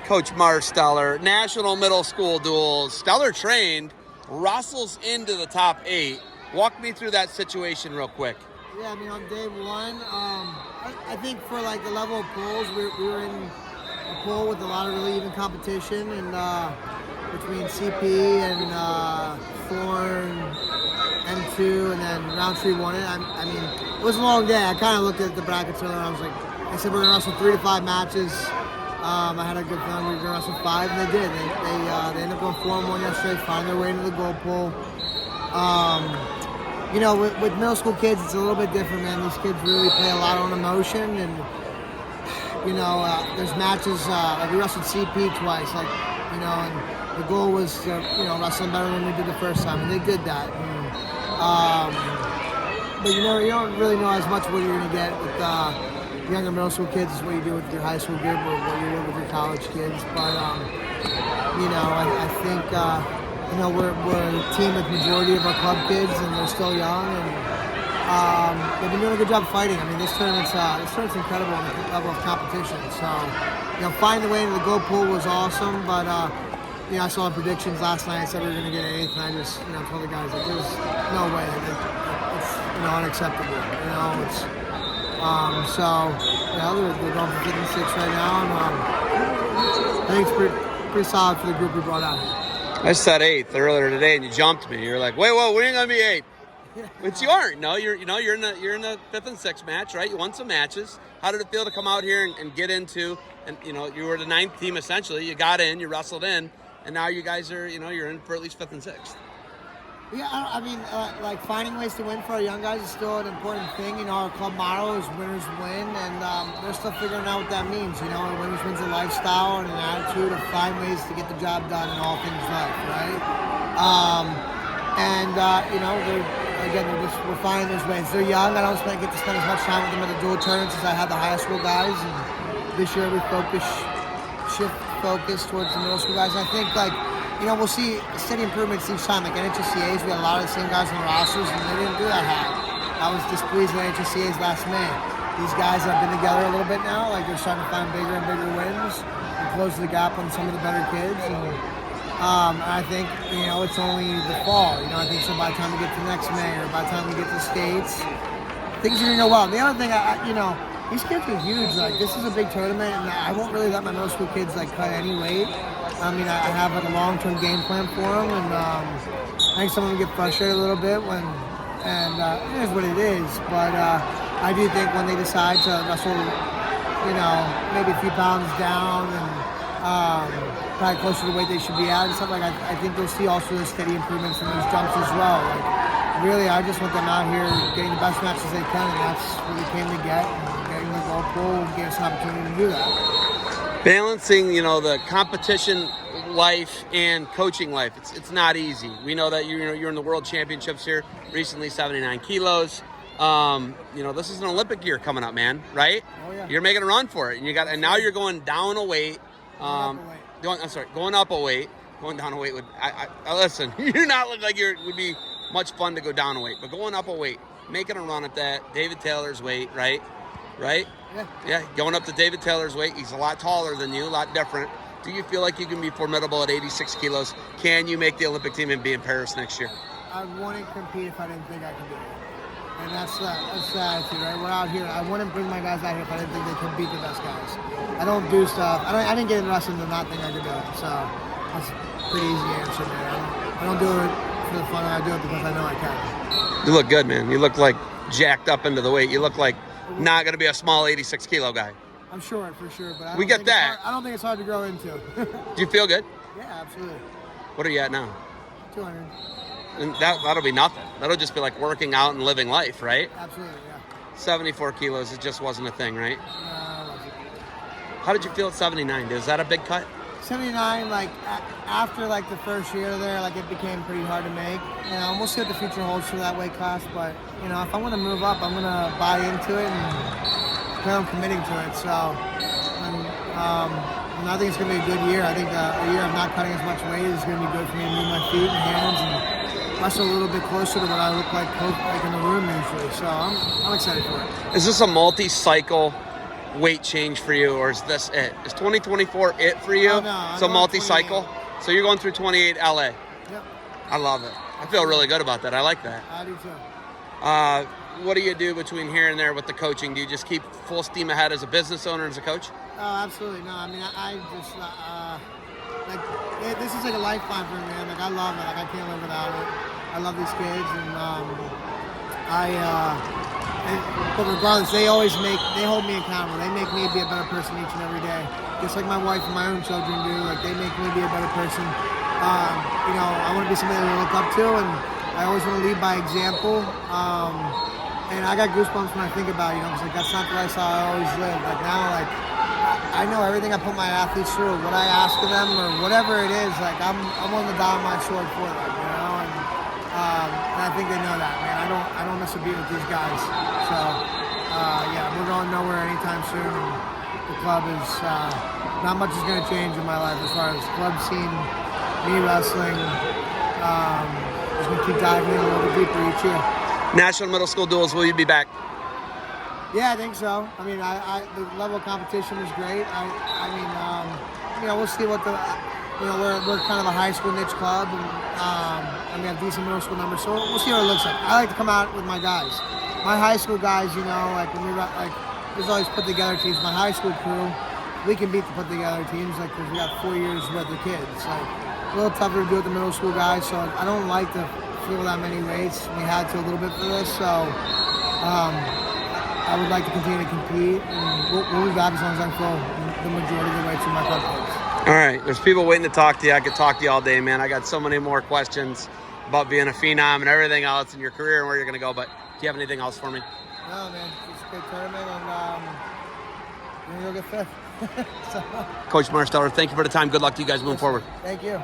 Coach Marsteller, National Middle School Duels. Steller trained, Russell's into the top 8. Walk me through that situation real quick. Yeah, I mean, on day one, I think for like the level of pools, we were in a pool with a lot of really even competition, and between CP and Thorn, M2, and then Roundtree won it. I mean, it was a long day. I kind of looked at the brackets earlier, and I was like, I said we're gonna wrestle 3 to 5 matches. I had a good feeling we were gonna wrestle 5, and they did. They ended up going 4-1 yesterday, finding their way into the goal pool. You know, with middle school kids, it's a little bit different, man. These kids really play a lot on emotion, and you know, there's matches. Like we wrestled CP twice, like, you know, and the goal was to, you know, wrestle better than we did the first time, and they did that. And, but you know, you don't really know as much what you're gonna get with younger middle school kids as what you do with your high school group or what you do with your college kids. But you know, I think. You know, we're a team with majority of our club kids, and they're still young, and they've been doing a good job fighting. I mean, this tournament's incredible on the level of competition. So, you know, finding the way into the goal pool was awesome, but you know, I saw predictions last night. I said we were going to get 8th, and I just, you know, told the guys, like, there's no way. It's, you know, unacceptable. You know, it's so, you know, they're going for 5th and 6th right now, and I think it's pretty solid for the group we brought out. I said 8th earlier today, and you jumped me. You're like, wait, whoa, we ain't gonna be 8th. But you aren't. No, you're in the 5th and 6th match, right? You won some matches. How did it feel to come out here and get into? And you know, you were the 9th team essentially. You got in, you wrestled in, and now you guys are, you know, you're in for at least 5th and 6th. Yeah, I mean, like finding ways to win for our young guys is still an important thing. You know, our club motto is winners win, and they're still figuring out what that means. You know, winners win's a lifestyle and an attitude of find ways to get the job done in all things life, right? You know, we're finding those ways. They're young. I don't get to spend as much time with them at the dual tournaments as I had the high school guys. And this year we shift focus towards the middle school guys. And I think, like, you know, we'll see steady improvements each time. Like NHSCAs, we had a lot of the same guys on the rosters, and they didn't do that high. I was displeased with NHSCAs last May. These guys have been together a little bit now. Like, they're starting to find bigger and bigger wins and close the gap on some of the better kids. And I think, you know, it's only the fall. You know, I think so by the time we get to next May or by the time we get to states, things are going to go well. The other thing, you know, these kids are huge. Like, this is a big tournament, and I won't really let my middle school kids, like, cut any weight. I mean, I have like a long-term game plan for them, and I think some of them get frustrated a little bit and it is what it is. But I do think when they decide to wrestle, you know, maybe a few pounds down and probably closer to the weight they should be at and stuff, like I think they'll see also those steady improvements in those jumps as well. Like, really, I just want them out here getting the best matches they can, and that's what we came to get. And getting the goal pool gave us an opportunity to do that. Balancing, you know, the competition life and coaching life, it's not easy. We know that you're in the world championships here recently, 79 kilos. You know, this is an Olympic year coming up, man, right? Oh, yeah. You're making a run for it, and now you're going down a weight. Going up a weight. Going down a weight would I listen. You're not look like would be much fun to go down a weight, but going up a weight, making a run at that David Taylor's weight, right? Yeah, going up to David Taylor's weight. He's a lot taller than you, a lot different. Do you feel like you can be formidable at 86 kilos? Can you make the Olympic team and be in Paris next year? I wouldn't compete if I didn't think I could do it. And that's the attitude, right? We're out here. I wouldn't bring my guys out here if I didn't think they could beat the best guys. I don't do stuff. I didn't get in wrestling to not think I could do it. So that's a pretty easy answer, man. I don't do it for the fun. I do it because I know I can. You look good, man. You look like jacked up into the weight. You look like not going to be a small 86 kilo guy. I'm short for sure, but we get that. I don't think it's hard to grow into. Do you feel good? Yeah, absolutely. What are you at now? 200. And that'll be nothing. That'll just be like working out and living life, right? Absolutely, yeah. 74 kilos, it just wasn't a thing, right? No, it wasn't. How did you feel at 79? Is that a big cut? 79, like after like the first year there, like it became pretty hard to make. You know, we'll see what the future holds for that weight class, but you know, if I'm gonna move up, I'm gonna buy into it and I'm committing to it. So, and I think it's gonna be a good year. I think a year of not cutting as much weight is gonna be good for me to move my feet and hands and wrestle a little bit closer to what I look like in the room usually. So I'm excited for it. Is this a multi-cycle weight change for you, or is this it? Is 2024 it for you? Oh, no, It's a multi-cycle. So you're going through 28 LA. Yep. I love it. I feel really good about that. I like that. I do too. What do you do between here and there with the coaching? Do you just keep full steam ahead as a business owner, as a coach? Oh, absolutely. No, I mean, I just, this is like a lifeline for me, man. Like, I love it. Like, I can't live without it. I love these kids, and but regardless, they hold me accountable. They make me be a better person each and every day. Just like my wife and my own children do. Like, they make me be a better person. I want to be somebody they look up to, and I always want to lead by example. And I got goosebumps when I think about it, because like, that's not the lifestyle I always lived. Like, now, like, I know everything I put my athletes through, what I ask of them, or whatever it is. Like, I'm on the die of my sword for them, and I think they know that, man. I don't miss a beat with these guys. So, we're going nowhere anytime soon. And the club is not much is going to change in my life as far as club scene, me wrestling. Just going to keep diving in a little bit deeper each year. National Middle School Duels, will you be back? Yeah, I think so. I mean, the level of competition is great. We'll see what we're kind of a high school niche club, and we have decent middle school numbers, so we'll see what it looks like. I like to come out with my guys. My high school guys, like when there's always put together teams. My high school crew, we can beat the put together teams, like, because we got 4 years worth of kids. Like, a little tougher to do with the middle school guys, so I don't like to feel that many weights. We had to a little bit for this, so I would like to continue to compete, and we'll be back as long as I feel the majority of the weights in my club kids. All right, there's people waiting to talk to you. I could talk to you all day, man. I got so many more questions about being a phenom and everything else in your career and where you're going to go, but do you have anything else for me? No, man. It's a good tournament, and we're going to go get fifth. Coach Marsteller, thank you for the time. Good luck to you guys moving forward. Thank you.